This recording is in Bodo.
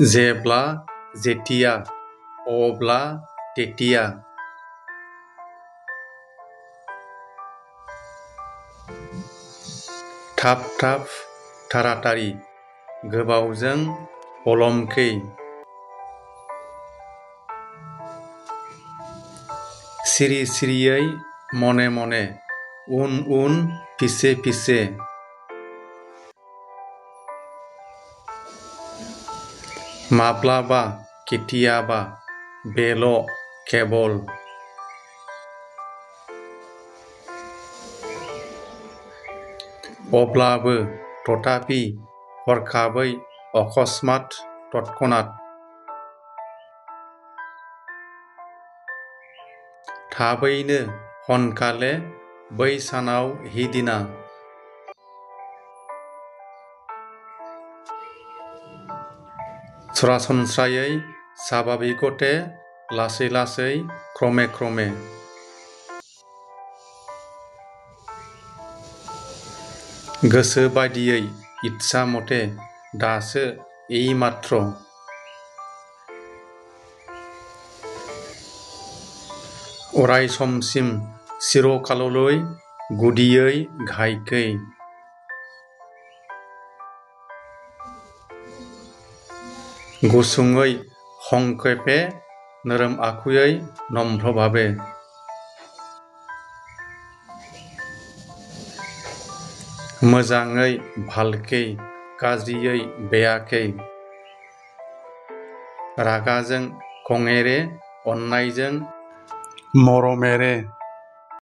जेब्ला जेतिया अब्ला तेतिया थाब थाब तारातारि गोबावजों अलमखै सिरि सिरियै मने मने उन उन फिसे फिसे माब्लाबा केतियाबा बेल' केबल अब्लाबो तथापि हरखाबै अकस्मात तत्क्षणात थाबैनो हनखाले बै सानाव हिदिना सरासनस्रायै स्वाभाबिकते लासै लासै क्रमे क्रमे गोसो बादियै इत्सा मते दासो एइमात्र अरायसमसिम चिरकाललै गुदियै घायखै गुसुङै संक्षेपे नोरोम आखुयै नम्रभावे मोजाङै भालखै गाज्रियै बेयाखै रागाजों खङेरे अननायजों मरमेरे